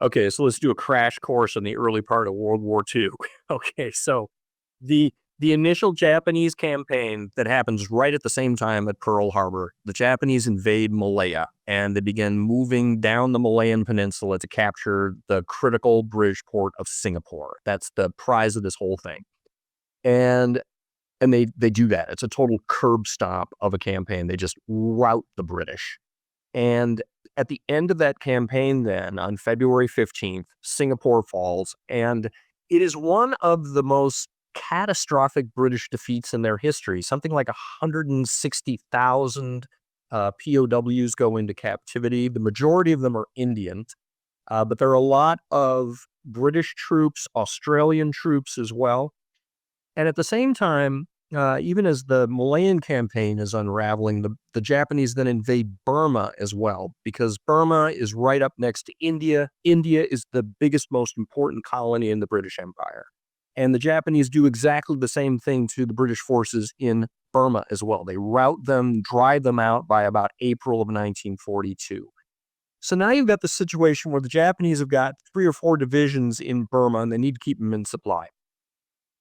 Okay, so let's do a crash course in the early part of World War II. Okay, so the the initial Japanese campaign that happens right at the same time at Pearl Harbor, the Japanese invade Malaya and they begin moving down the Malayan Peninsula to capture the critical British port of Singapore. That's the prize of this whole thing. And and they do that. It's a total curb stomp of a campaign. They just rout the British. And at the end of that campaign, then on February 15th, Singapore falls. And it is one of the most catastrophic British defeats in their history. Something like 160,000 POWs go into captivity. The majority of them are Indian, but there are a lot of British troops, Australian troops as well. And at the same time, even as the Malayan campaign is unraveling, the Japanese then invade Burma as well, because Burma is right up next to India. India is the biggest, most important colony in the British Empire. And the Japanese do exactly the same thing to the British forces in Burma as well. They rout them, drive them out by about April of 1942. So now you've got the situation where the Japanese have got 3 or 4 divisions in Burma and they need to keep them in supply.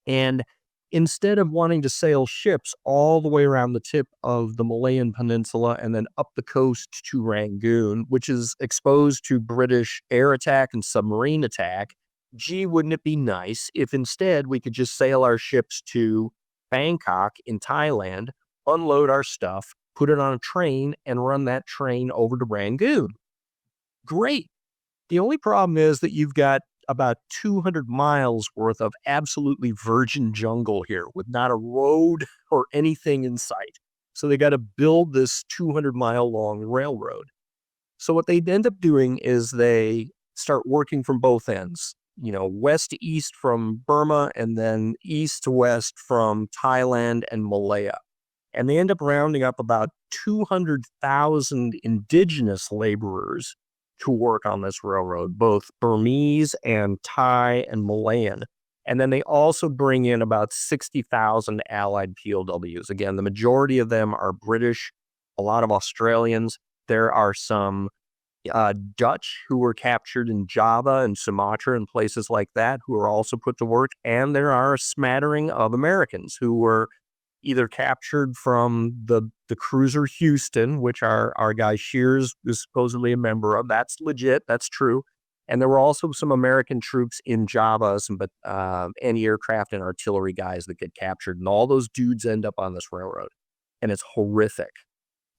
And instead of wanting to sail ships all the way around the tip of the Malayan Peninsula and then up the coast to Rangoon, which is exposed to British air attack and submarine attack, gee, wouldn't it be nice if instead we could just sail our ships to Bangkok in Thailand, unload our stuff, put it on a train, and run that train over to Rangoon? Great. The only problem is that you've got about 200 miles worth of absolutely virgin jungle here with not a road or anything in sight. So they got to build this 200-mile long railroad. So what they end up doing is they start working from both ends, west to east from Burma and then east to west from Thailand and Malaya. And they end up rounding up about 200,000 indigenous laborers to work on this railroad, both Burmese and Thai and Malayan. And then they also bring in about 60,000 Allied POWs. Again, the majority of them are British, a lot of Australians. There are some Dutch who were captured in Java and Sumatra and places like that who are also put to work. And there are a smattering of Americans who were either captured from the cruiser Houston, which our guy Shears is supposedly a member of. That's legit. That's true. And there were also some American troops in Java, some anti-aircraft and artillery guys that get captured. And all those dudes end up on this railroad. And it's horrific.